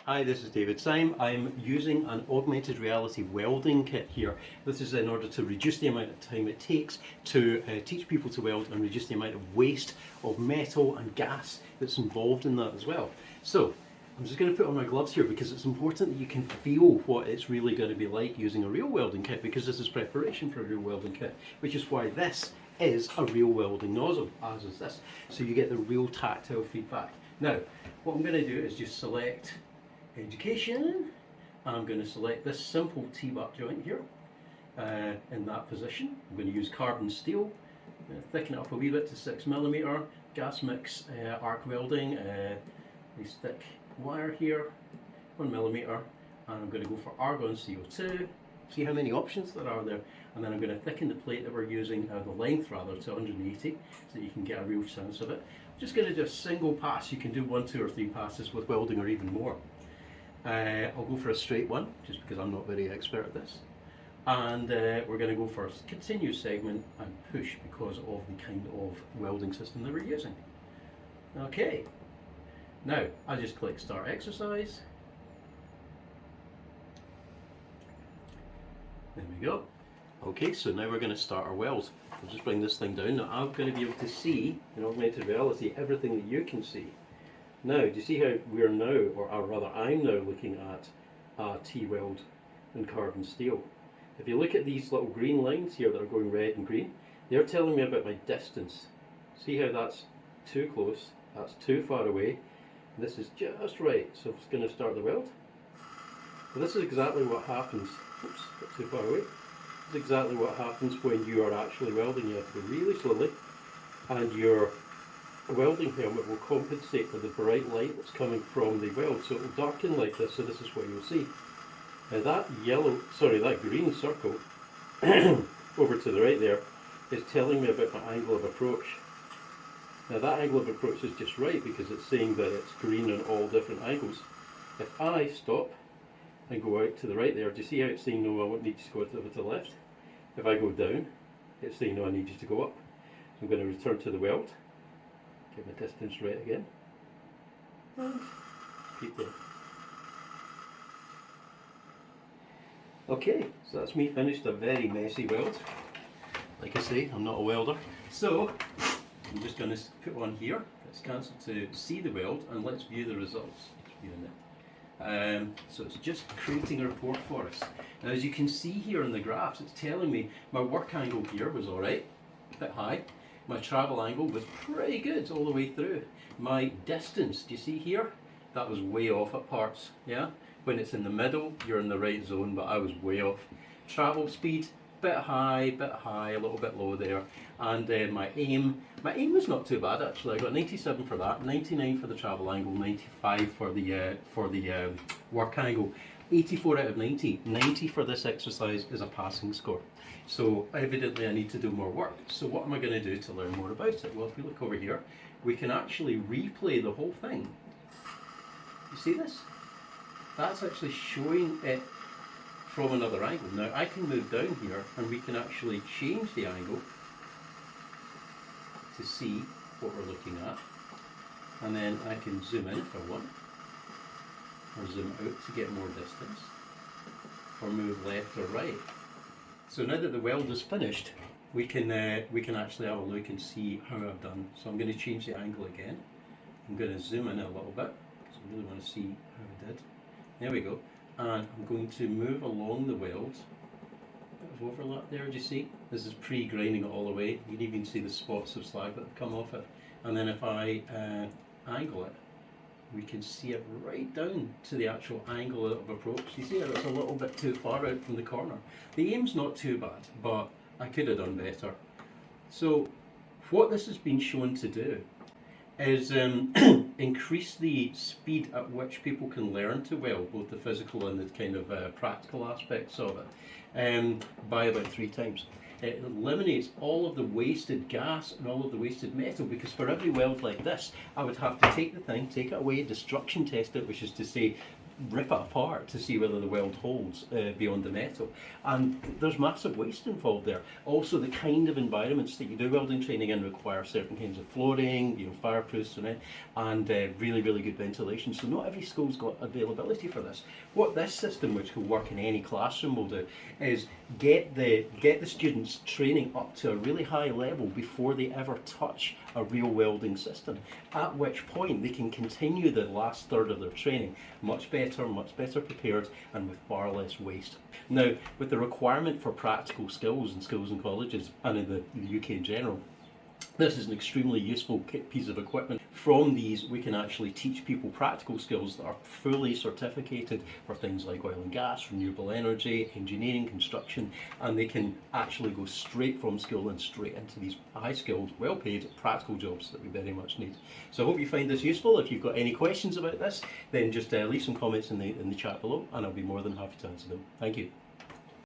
Hi, this is David Syme. I'm using an augmented reality welding kit here. This is in order to reduce the amount of time it takes to teach people to weld and reduce the amount of waste of metal and gas that's involved in that as well. So I'm just going to put on my gloves here because it's important that you can feel what it's really going to be like using a real welding kit, because this is preparation for a real welding kit, which is why this is a real welding nozzle, as is this. So you get the real tactile feedback. Now, what I'm going to do is just select education. I'm going to select this simple T-butt joint here in that position. I'm going to use carbon steel, thicken it up a wee bit to 6mm, gas mix arc welding, this thick wire here, 1mm, and I'm going to go for argon CO2. See how many options there are there, and then I'm going to thicken the plate that we're using, the length rather, to 180 so that you can get a real sense of it. I'm just going to do a single pass. You can do 1, 2 or 3 passes with welding or even more. I'll go for a straight one, just because I'm not very expert at this. And we're going to go for a continuous segment and push because of the kind of welding system that we're using. Okay, now I just click Start Exercise. There we go. Okay, so now we're going to start our weld. I'll just bring this thing down. Now I'm going to be able to see, in augmented reality, everything that you can see. Now, do you see how we're now, or rather I'm now looking at a T-weld in carbon steel. If you look at these little green lines here that are going red and green, they're telling me about my distance. See how that's too close, that's too far away, this is just right, so it's going to start the weld. So this is exactly what happens, oops, got too far away. This is exactly what happens when you are actually welding. You have to go really slowly, and your welding helmet will compensate for the bright light that's coming from the weld, so it will darken like this. So this is what you'll see. Now that green circle over to the right there is telling me about my angle of approach. Now that angle of approach is just right because it's saying that it's green on all different angles. If I stop and go out to the right there, do you see how it's saying no, I won't need you to go over to the left? If I go down, it's saying no, I need you to go up. So I'm going to return to the weld. Get my distance right again. And keep going. Okay, so that's me finished a very messy weld. Like I say, I'm not a welder. So I'm just going to put one here. Let's cancel to see the weld and let's view the results. So it's just creating a report for us. Now as you can see here in the graphs, it's telling me my work angle here was alright, a bit high. My travel angle was pretty good all the way through. My distance, do you see here? That was way off at parts, yeah? When it's in the middle, you're in the right zone, but I was way off. Travel speed, bit high, a little bit low there. And my aim was not too bad actually. I got 97 for that, 99 for the travel angle, 95 for the work angle. 84 out of 90. 90 for this exercise is a passing score. So evidently I need to do more work. So what am I going to do to learn more about it? Well, if we look over here, we can actually replay the whole thing. You see this? That's actually showing it from another angle. Now I can move down here and we can actually change the angle to see what we're looking at. And then I can zoom in if I want, or zoom out to get more distance, or move left or right. So now that the weld is finished, we can actually have a look and see how I've done. So I'm going to change the angle again. I'm going to zoom in a little bit because I really want to see how I did. There we go. And I'm going to move along the weld. Bit of overlap there, do you see? This is pre-grinding it all the way. You can even see the spots of slag that have come off it. And then if I angle it, we can see it right down to the actual angle of approach. You see it's a little bit too far out from the corner. The aim's not too bad, but I could have done better. So what this has been shown to do is increase the speed at which people can learn to weld, both the physical and the kind of practical aspects of it, by about 3 times. It eliminates all of the wasted gas and all of the wasted metal, because for every weld like this I would have to take the thing, take it away, destruction test it, which is to say rip it apart to see whether the weld holds beyond the metal. And there's massive waste involved there. Also, the kind of environments that you do welding training in require certain kinds of flooring, fireproofs and really, really good ventilation. So not every school's got availability for this. What this system, which will work in any classroom, will do is get the students training up to a really high level before they ever touch a real welding system, at which point they can continue the last third of their training much better prepared and with far less waste. Now, with the requirement for practical skills in schools and colleges and in the UK in general, this is an extremely useful piece of equipment. From these, we can actually teach people practical skills that are fully certificated for things like oil and gas, renewable energy, engineering, construction, and they can actually go straight from school and straight into these high-skilled, well-paid, practical jobs that we very much need. So I hope you find this useful. If you've got any questions about this, then just leave some comments in the chat below, and I'll be more than happy to answer them. Thank you.